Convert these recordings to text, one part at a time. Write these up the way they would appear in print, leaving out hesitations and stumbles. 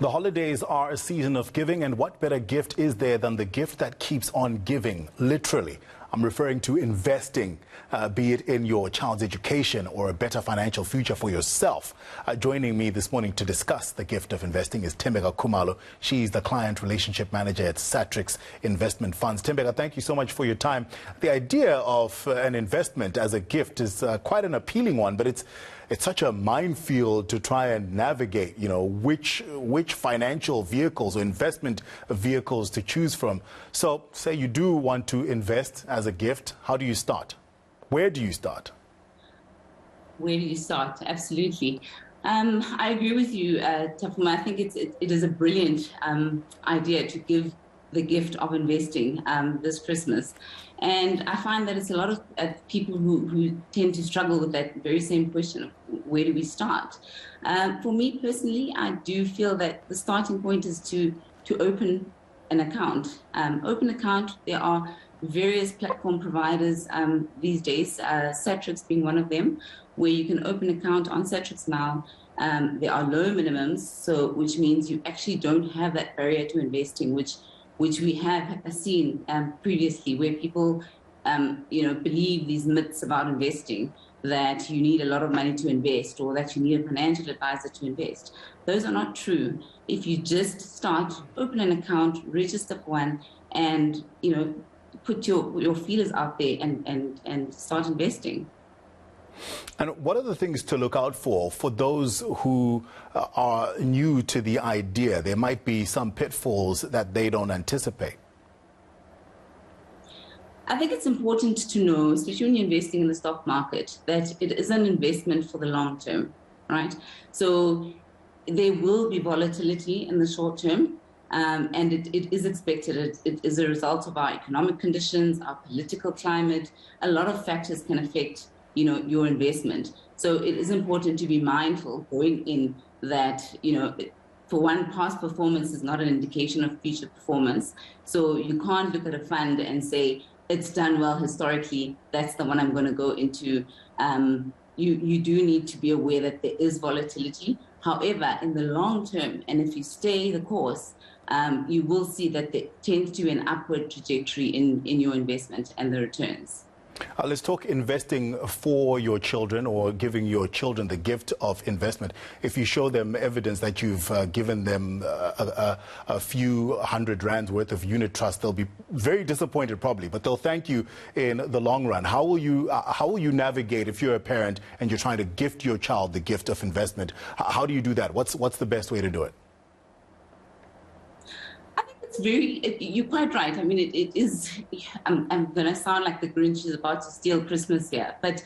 The holidays are a season of giving, and what better gift is there than the gift that keeps on giving, literally? I'm referring to investing, be it in your child's education or a better financial future for yourself. Joining me this morning to discuss the gift of investing is Thembeka Khumalo. She's the Client Relationship Manager at Satrix Investment Funds. Thembeka, thank you so much for your time. The idea of an investment as a gift is quite an appealing one, but it's such a minefield to try and navigate, which financial vehicles or investment vehicles to choose from. So say you do want to invest as a gift, how do you start? Where do you start? Where do you start? Absolutely. I agree with you, Tafuma. I think it is a brilliant idea to give the gift of investing this Christmas. And I find that it's a lot of people who tend to struggle with that very same question of where do we start? For me personally, I do feel that the starting point is to open an account. Open account, there are various platform providers these days, Satrix being one of them, where you can open an account on Satrix now. There are low minimums, which means you actually don't have that barrier to investing, which we have seen previously, where people, believe these myths about investing, that you need a lot of money to invest or that you need a financial advisor to invest. Those are not true. If you just start, open an account, register for one, and put your feelers out there and start investing. And what are the things to look out for those who are new to the idea? There might be some pitfalls that they don't anticipate. I think it's important to know, especially when you're investing in the stock market, that it is an investment for the long term, right? So there will be volatility in the short term, and it is expected. It is a result of our economic conditions, our political climate. A lot of factors can affect your investment. So it is important to be mindful going in that, for one, past performance is not an indication of future performance. So you can't look at a fund and say, it's done well historically, that's the one I'm going to go into. You do need to be aware that there is volatility. However, in the long term, and if you stay the course, you will see that there tends to be an upward trajectory in your investment and the returns. Let's talk investing for your children, or giving your children the gift of investment. If you show them evidence that you've given them a few $100 worth of unit trust, they'll be very disappointed probably, but they'll thank you in the long run. How will you navigate if you're a parent and you're trying to gift your child the gift of investment? How do you do that? What's the best way to do it? You're quite right. I mean, it is, I'm going to sound like the Grinch is about to steal Christmas here, but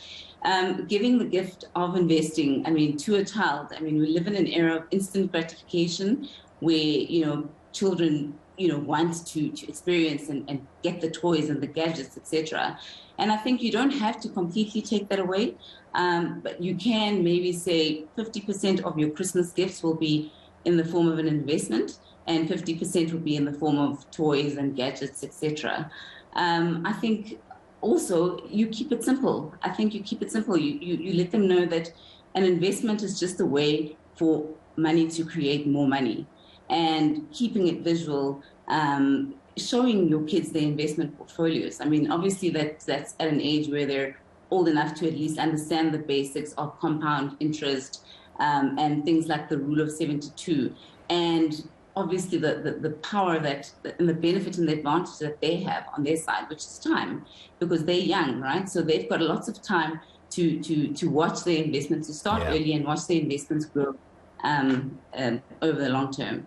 giving the gift of investing, to a child, we live in an era of instant gratification where, children, want to experience and get the toys and the gadgets, etc. And I think you don't have to completely take that away, but you can maybe say 50% of your Christmas gifts will be in the form of an investment, and 50% would be in the form of toys and gadgets, etc. I think also you keep it simple. You let them know that an investment is just a way for money to create more money, and keeping it visual, showing your kids their investment portfolios. Obviously that's at an age where they're old enough to at least understand the basics of compound interest and things like the rule of 72. And obviously the power and the benefit and the advantage that they have on their side, which is time, because they're young, right? So they've got lots of time to watch their investments, to start early and watch their investments grow over the long term.